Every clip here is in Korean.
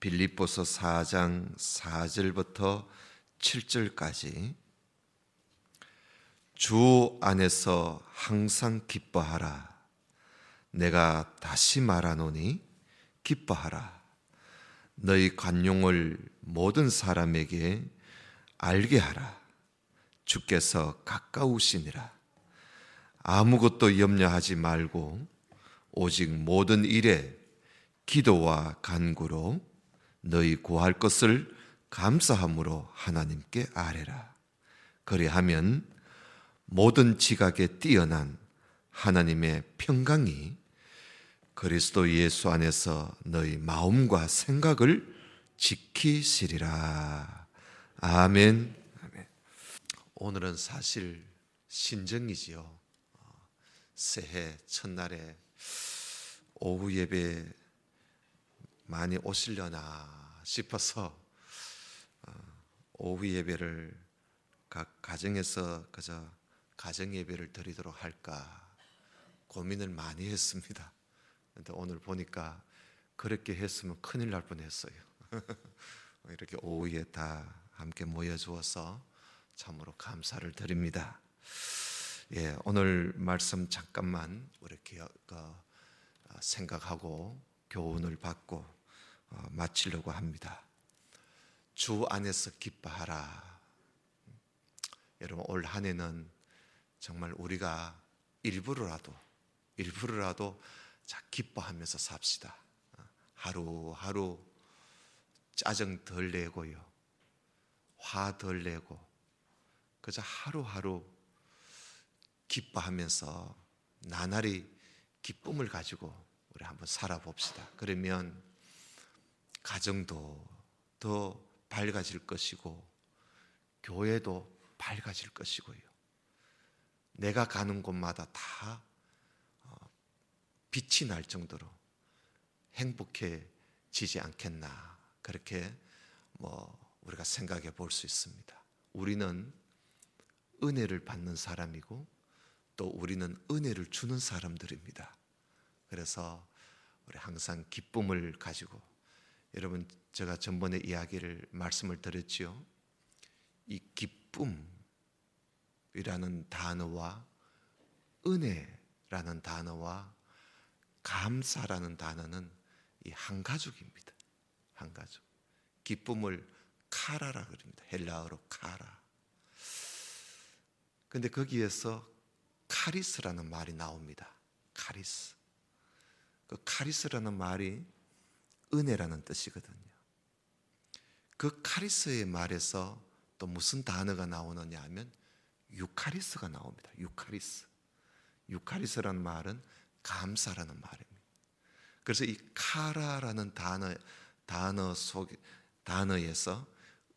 빌립보서 4장 4절부터 7절까지 주 안에서 항상 기뻐하라. 내가 다시 말하노니 기뻐하라. 너희 관용을 모든 사람에게 알게 하라. 주께서 가까우시니라. 아무것도 염려하지 말고 오직 모든 일에 기도와 간구로 너희 구할 것을 감사함으로 하나님께 아뢰라. 그리하면 모든 지각에 뛰어난 하나님의 평강이 그리스도 예수 안에서 너희 마음과 생각을 지키시리라. 아멘. 오늘은 사실 신정이지요. 새해 첫날에 오후 예배 많이 오시려나 싶어서 오후 예배를 각 가정에서 그저 가정 예배를 드리도록 할까 고민을 많이 했습니다. 그런데 오늘 보니까 그렇게 했으면 큰일 날 뻔했어요. 이렇게 오후에 다 함께 모여주어서 참으로 감사를 드립니다. 예, 오늘 말씀 잠깐만 이렇게 생각하고 교훈을 받고 마치려고 합니다. 주 안에서 기뻐하라. 여러분, 올 한 해는 정말 우리가 일부러라도 자 기뻐하면서 삽시다. 하루하루 짜증 덜 내고요, 화 덜 내고 그저 하루하루 기뻐하면서 나날이 기쁨을 가지고 우리 한번 살아봅시다. 그러면 가정도 더 밝아질 것이고 교회도 밝아질 것이고요, 내가 가는 곳마다 다 빛이 날 정도로 행복해지지 않겠나, 그렇게 우리가 생각해 볼 수 있습니다. 우리는 은혜를 받는 사람이고 또 우리는 은혜를 주는 사람들입니다. 그래서 우리 항상 기쁨을 가지고, 여러분 제가 전번에 말씀을 드렸지요. 이 기쁨이라는 단어와 은혜라는 단어와 감사라는 단어는 이 한 가족입니다. 한 가족. 기쁨을 카라라 그럽니다. 헬라어로 카라. 근데 거기에서 카리스라는 말이 나옵니다. 카리스. 그 카리스라는 말이 은혜라는 뜻이거든요. 그 카리스의 말에서 또 무슨 단어가 나오느냐 하면 유카리스가 나옵니다. 유카리스. 유카리스라는 말은 감사라는 말입니다. 그래서 이 카라라는 단어에서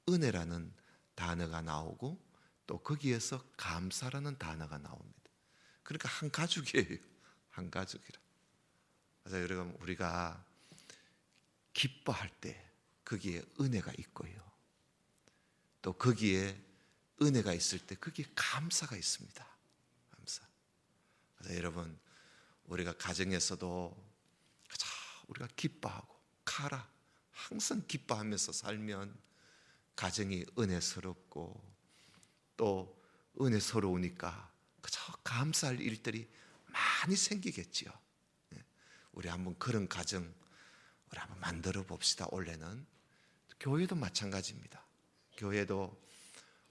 은혜라는 단어가 나오고 또 거기에서 감사라는 단어가 나옵니다. 그러니까 한 가족이에요. 한 가족이라. 그래서 여러분, 우리가 기뻐할 때 거기에 은혜가 있고요, 또 거기에 은혜가 있을 때 거기에 감사가 있습니다. 감사. 그래서 여러분, 우리가 가정에서도 우리가 기뻐하고 카라, 항상 기뻐하면서 살면 가정이 은혜스럽고 또 은혜스러우니까 그저 감사할 일들이 많이 생기겠지요. 우리 한번 그런 가정 우리 한번 만들어 봅시다. 올해는 교회도 마찬가지입니다. 교회도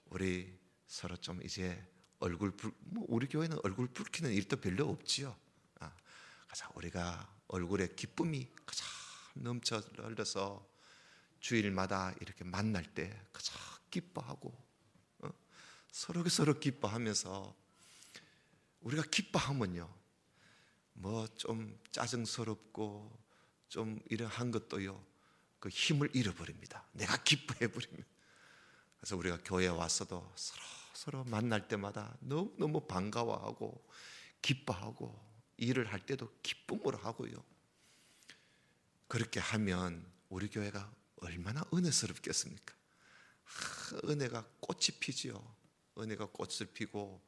우리 서로 좀 이제 우리 교회는 얼굴 붉히는 일도 별로 없지요. 그래서 우리가 얼굴에 기쁨이 가장 넘쳐 흘러서 주일마다 이렇게 만날 때 가장 기뻐하고 서로 기뻐하면서, 우리가 기뻐하면요, 좀 짜증스럽고 좀 이러한 것도요, 그 힘을 잃어버립니다. 내가 기뻐해버리면. 그래서 우리가 교회에 와서도 서로 만날 때마다 너무 반가워하고 기뻐하고 일을 할 때도 기쁨으로 하고요. 그렇게 하면 우리 교회가 얼마나 은혜스럽겠습니까? 은혜가 꽃이 피지요. 은혜가 꽃을 피고,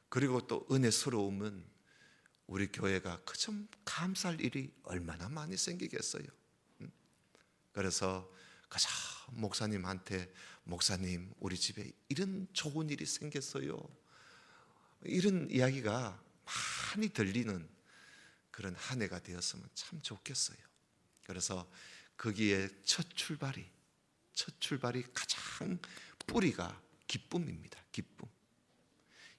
그리고 또 은혜스러움은 우리 교회가 그 좀 감사할 일이 얼마나 많이 생기겠어요. 그래서 가자 목사님한테, 목사님 우리 집에 이런 좋은 일이 생겼어요, 이런 이야기가 많이 들리는 그런 한 해가 되었으면 참 좋겠어요. 그래서 거기에 첫 출발이 가장 뿌리가 기쁨입니다. 기쁨.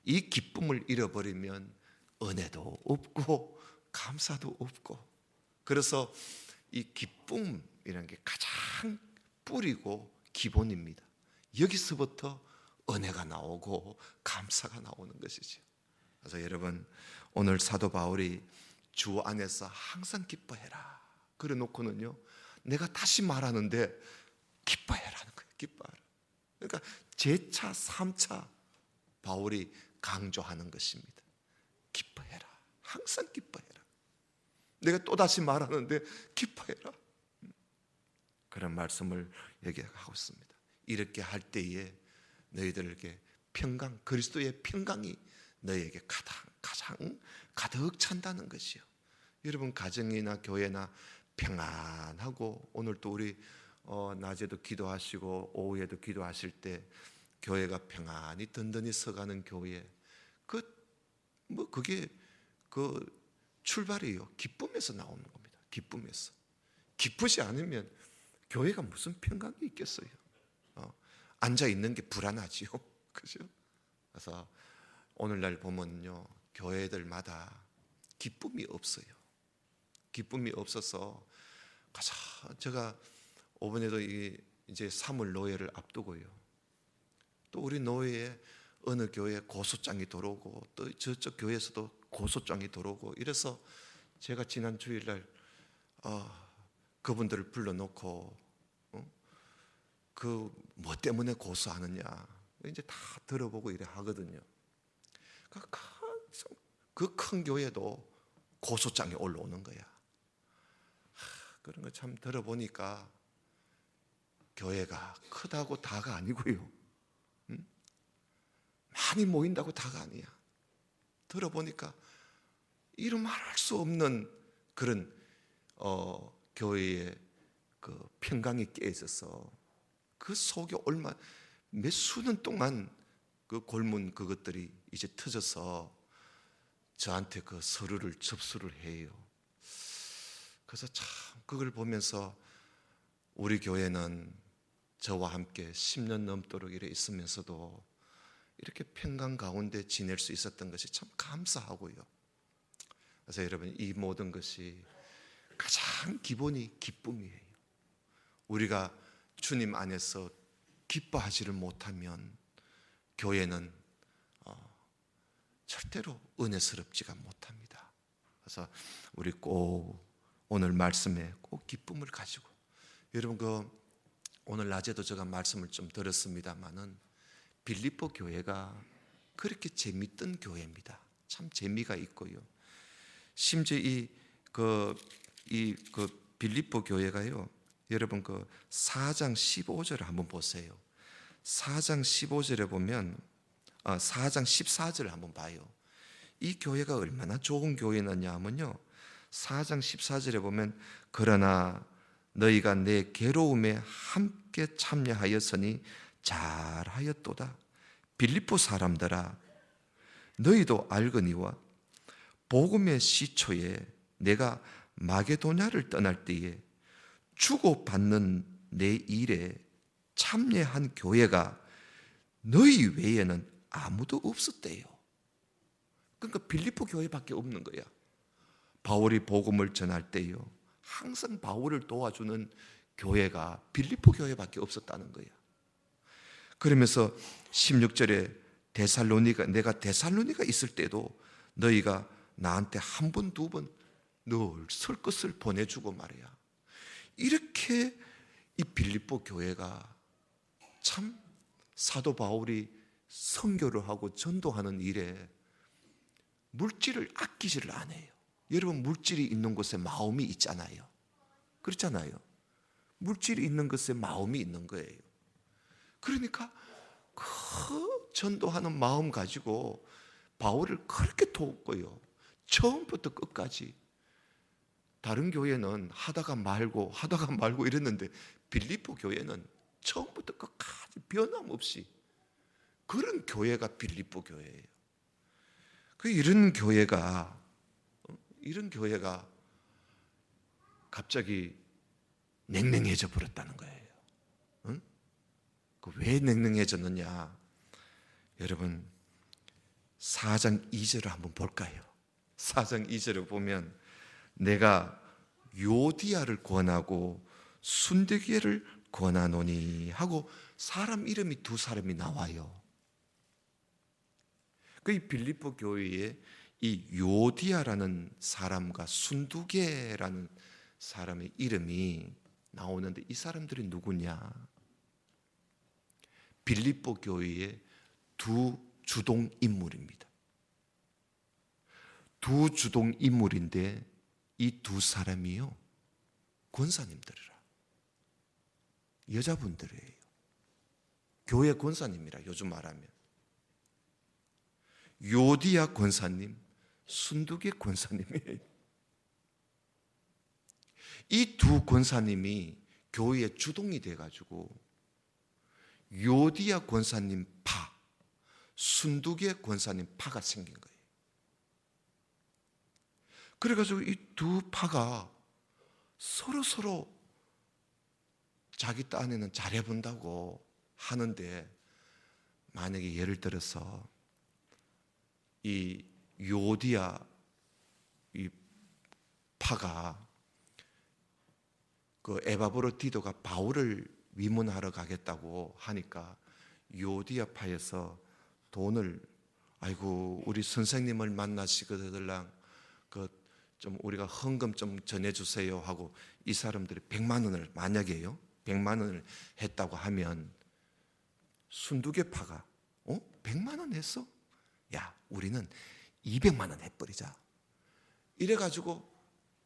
이 기쁨을 잃어버리면 은혜도 없고 감사도 없고, 그래서 이 기쁨이라는 게 가장 뿌리고 기본입니다. 여기서부터 은혜가 나오고 감사가 나오는 것이죠. 그래서 여러분, 오늘 사도 바울이 주 안에서 항상 기뻐해라 그래 놓고는요, 내가 다시 말하는데 기뻐해라는 거예요. 기뻐하라. 그러니까 제차 3차 바울이 강조하는 것입니다. 기뻐해라. 항상 기뻐해라. 내가 또다시 말하는데 기뻐해라. 그런 말씀을 얘기하고 있습니다. 이렇게 할 때에 너희들에게 평강, 그리스도의 평강이 너희에게 가장 가득 찬다는 것이요. 여러분, 가정이나 교회나 평안하고, 오늘 또 우리 낮에도 기도하시고 오후에도 기도하실 때 교회가 평안히 든든히 서가는 교회, 그게 출발이요, 기쁨에서 나오는 겁니다. 기쁨에서. 기쁘지 않으면 교회가 무슨 평강이 있겠어요? 앉아 있는 게 불안하지요. 그죠? 그래서 오늘날 보면요, 교회들마다 기쁨이 없어요. 기쁨이 없어서 제가 이번에도 이제 사물 노예를 앞두고요, 또 우리 노예에 어느 교회에 고소장이 들어오고 또 저쪽 교회에서도 고소장이 들어오고, 이래서 제가 지난 주일날 그분들을 불러놓고 뭐 때문에 고소하느냐 이제 다 들어보고 이래 하거든요. 그 큰 교회도 고소장이 올라오는 거야. 그런 거 참 들어보니까 교회가 크다고 다가 아니고요, 많이 모인다고 다가 아니야. 들어보니까 이름 말할 수 없는 그런 교회의 그 평강이 깨져서 그 속에 몇 수년 동안 그 골문 그것들이 이제 터져서 저한테 그 서류를 접수를 해요. 그래서 참 그걸 보면서 우리 교회는 저와 함께 10년 넘도록 이래 있으면서도 이렇게 평강 가운데 지낼 수 있었던 것이 참 감사하고요. 그래서 여러분, 이 모든 것이 가장 기본이 기쁨이에요. 우리가 주님 안에서 기뻐하지를 못하면 교회는 절대로 은혜스럽지가 못합니다. 그래서 우리 꼭 오늘 말씀에 꼭 기쁨을 가지고, 여러분 오늘 낮에도 제가 말씀을 좀 들었습니다마는 빌립보 교회가 그렇게 재밌던 교회입니다. 참 재미가 있고요. 심지어 이 빌립보 교회가요, 여러분 4장 15절을 한번 보세요. 4장 15절에 보면 4장 14절을 한번 봐요. 이 교회가 얼마나 좋은 교회였냐 하면요, 4장 14절에 보면 그러나 너희가 내 괴로움에 함께 참여하였으니 잘하였도다. 빌립보 사람들아, 너희도 알거니와 복음의 시초에 내가 마게도냐를 떠날 때에 주고받는 내 일에 참여한 교회가 너희 외에는 아무도 없었대요. 그러니까 빌립보 교회밖에 없는 거야. 바울이 복음을 전할 때요, 항상 바울을 도와주는 교회가 빌립보 교회밖에 없었다는 거야. 그러면서 16절에 내가 데살로니가 있을 때도 너희가 나한테 한 번, 두 번 늘 설 것을 보내주고 말이야. 이렇게 이 빌립보 교회가 참 사도 바울이 선교를 하고 전도하는 일에 물질을 아끼지를 않아요. 여러분, 물질이 있는 곳에 마음이 있잖아요. 그렇잖아요. 물질이 있는 곳에 마음이 있는 거예요. 그러니까 그 전도하는 마음 가지고 바울을 그렇게 돕고요, 처음부터 끝까지 다른 교회는 하다가 말고 이랬는데 빌립보 교회는 처음부터 끝까지 변함없이 그런 교회가 빌립보 교회예요. 이런 교회가 갑자기 냉랭해져 버렸다는 거예요. 응? 왜 냉랭해졌느냐? 여러분 4장 2절을 한번 볼까요? 4장 2절을 보면 내가 요디아를 권하고 순두개를 권하노니 하고 사람 이름이 두 사람이 나와요. 이 빌립보 교회에 이 요디아라는 사람과 순두개라는 사람의 이름이 나오는데 이 사람들이 누구냐? 빌립보 교회의 두 주동 인물입니다. 두 주동 인물인데 이 두 사람이요 권사님들이라, 여자분들이에요. 교회 권사님이라 요즘 말하면 요디아 권사님, 순두개 권사님이에요. 이 두 권사님이 교회의 주동이 돼가지고 요디아 권사님 파, 순두개 권사님 파가 생긴 거예요. 그래가지고 이 두 파가 서로 자기 딴에는 잘해본다고 하는데, 만약에 예를 들어서 이 요디아 이 파가 그 에바브로디도가 바울을 위문하러 가겠다고 하니까 요디아 파에서 돈을, 아이고 우리 선생님을 만나시거들랑 좀 우리가 헌금 좀 전해주세요 하고 이 사람들이 100만 원을, 만약에요 100만 원을 했다고 하면 순두개 파가 100만 원 했어? 야 우리는 200만 원 해버리자. 이래가지고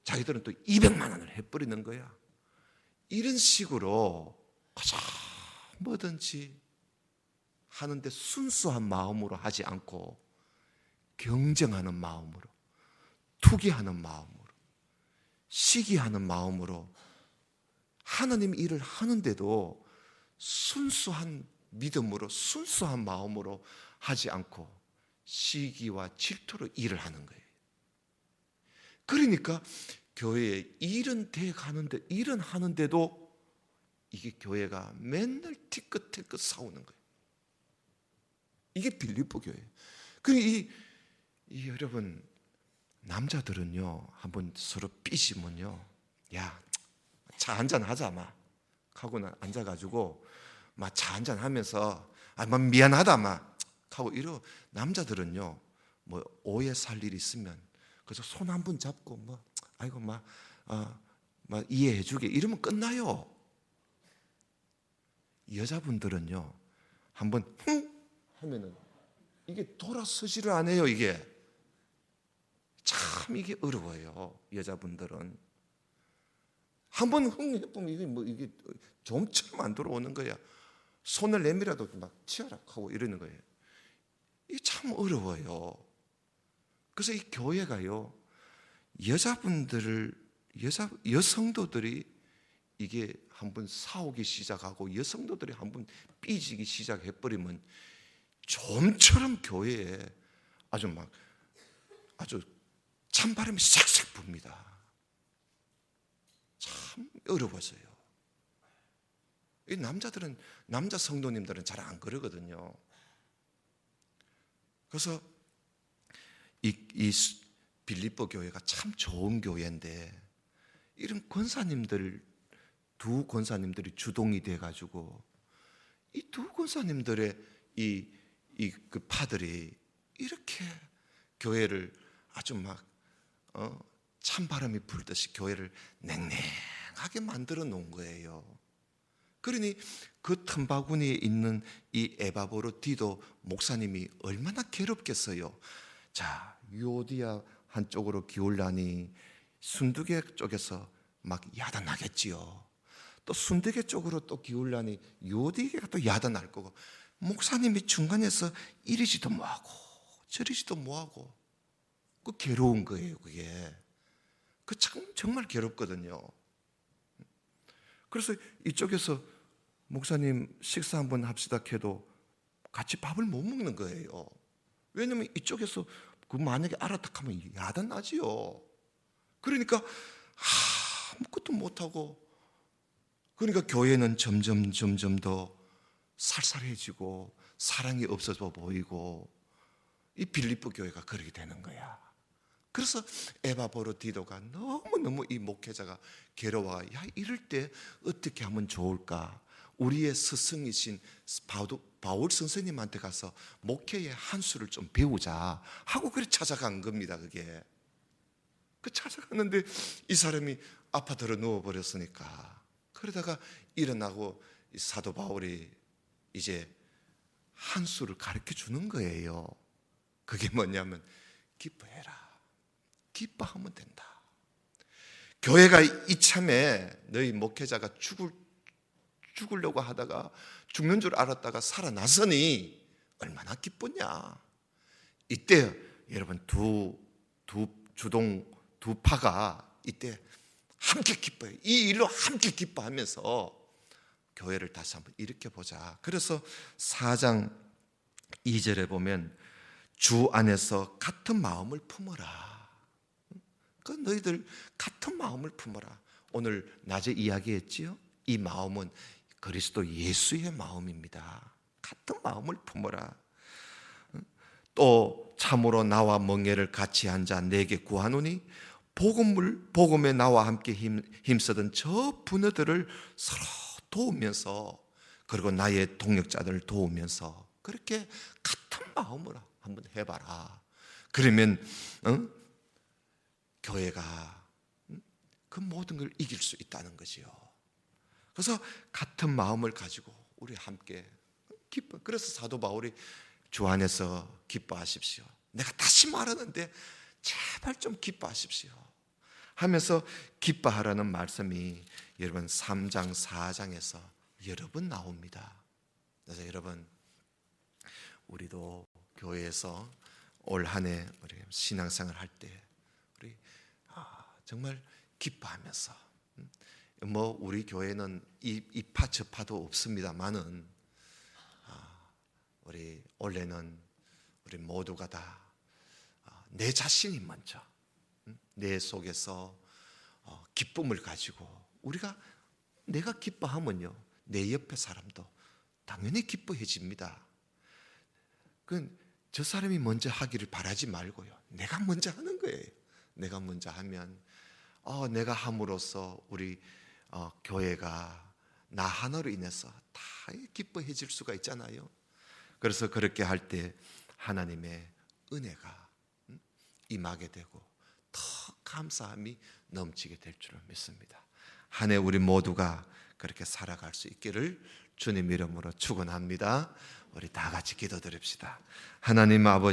자기들은 또 200만 원을 해버리는 거야. 이런 식으로 가장 뭐든지 하는데 순수한 마음으로 하지 않고 경쟁하는 마음으로, 투기하는 마음으로, 시기하는 마음으로 하나님 일을 하는데도 순수한 믿음으로, 순수한 마음으로 하지 않고 시기와 질투로 일을 하는 거예요. 그러니까 교회에 일은 돼가는데, 일은 하는데도 이게 교회가 맨날 티끌티끌 싸우는 거예요. 이게 빌립보 교회예요. 이 여러분 남자들은요, 한번 서로 삐지면요, 야, 차 한잔 하자 마 하고는 앉아가지고 막 차 한잔 하면서 막 미안하다 막 하고 이러. 남자들은요, 뭐 오해 살 일 있으면 그래서 손 한 번 잡고 뭐 아이고 막 이해해주게 이러면 끝나요. 여자분들은요, 한번 흥 하면은 이게 돌아서지를 않아요. 이게 참 이게 어려워요. 여자분들은 한번 흥 해보면 이게 좀처럼 안 돌아오는 거야. 손을 내밀어도 막 치아라 하고 이러는 거예요. 이게 참 어려워요. 그래서 이 교회가요, 여성도들이 이게 한번 싸우기 시작하고 여성도들이 한번 삐지기 시작해버리면 좀처럼 교회에 아주 찬바람이 싹싹 붑니다. 참 어려워서요. 이 남자 성도님들은 잘 안 그러거든요. 그래서 이 빌립보 교회가 참 좋은 교회인데, 이런 두 권사님들이 주동이 돼가지고 이 두 권사님들의 그 파들이 이렇게 교회를 아주 찬바람이 불듯이 교회를 냉랭하게 만들어 놓은 거예요. 그러니 그 틈바구니에 있는 이 에바브로디도 목사님이 얼마나 괴롭겠어요. 자, 요디아 한쪽으로 기울라니 순두개 쪽에서 막 야단나겠지요. 또 순두개 쪽으로 또 기울라니 요디아가 또 야단날 거고, 목사님이 중간에서 이리지도 뭐하고 저리지도 뭐하고, 그 괴로운 거예요. 그게 그 참 정말 괴롭거든요. 그래서 이쪽에서 목사님 식사 한번 합시다 해도 같이 밥을 못 먹는 거예요. 왜냐면 이쪽에서 그 만약에 알았다 하면 야단 나지요. 그러니까 아무것도 못하고, 그러니까 교회는 점점 더 살살해지고 사랑이 없어져 보이고, 이 빌립보 교회가 그렇게 되는 거야. 그래서 에바브로디도가 너무너무 이 목회자가 괴로워. 야, 이럴 때 어떻게 하면 좋을까? 우리의 스승이신 바울 선생님한테 가서 목회의 한 수를 좀 배우자 하고 그래 찾아간 겁니다. 그게 그 찾아갔는데 이 사람이 아파트로 누워버렸으니까, 그러다가 일어나고 이 사도 바울이 이제 한 수를 가르쳐 주는 거예요. 그게 뭐냐면 기뻐해라. 기뻐하면 된다. 교회가 이참에 너희 목회자가 죽으려고 하다가 죽는 줄 알았다가 살아났으니 얼마나 기쁘냐. 이때 여러분 두 파가 이때 함께 기뻐해요. 이 일로 함께 기뻐하면서 교회를 다시 한번 일으켜보자. 그래서 4장 2절에 보면 주 안에서 같은 마음을 품어라. 그 너희들 같은 마음을 품어라. 오늘 낮에 이야기했지요. 이 마음은 그리스도 예수의 마음입니다. 같은 마음을 품어라. 또 참으로 나와 멍에를 같이 앉아 내게 구하노니 복음에 나와 함께 힘쓰던 저 부녀들을 서로 도우면서, 그리고 나의 동역자들을 도우면서 그렇게 같은 마음으로 한번 해봐라. 그러면 교회가 그 모든 걸 이길 수 있다는 거지요. 그래서 같은 마음을 가지고 우리 함께 기뻐. 그래서 사도 바울이 주 안에서 기뻐하십시오. 내가 다시 말하는데 제발 좀 기뻐하십시오 하면서 기뻐하라는 말씀이 여러분 3장 4장에서 여러 번 나옵니다. 그래서 여러분 우리도 교회에서 올 한 해 우리 신앙생활 할 때 우리 정말 기뻐하면서, 뭐 우리 교회는 이파 저파도 없습니다만은 우리 원래는 우리 모두가 다 내 자신이 먼저 내 속에서 기쁨을 가지고 내가 기뻐하면요 내 옆에 사람도 당연히 기뻐해집니다. 저 사람이 먼저 하기를 바라지 말고요, 내가 먼저 하는 거예요. 내가 먼저 하면 내가 함으로써 우리 교회가 나 하나로 인해서 다 기뻐해질 수가 있잖아요. 그래서 그렇게 할 때 하나님의 은혜가 임하게 되고 더 감사함이 넘치게 될 줄을 믿습니다. 한 해 우리 모두가 그렇게 살아갈 수 있기를 주님 이름으로 축원합니다. 우리 다 같이 기도드립시다. 하나님 아버지,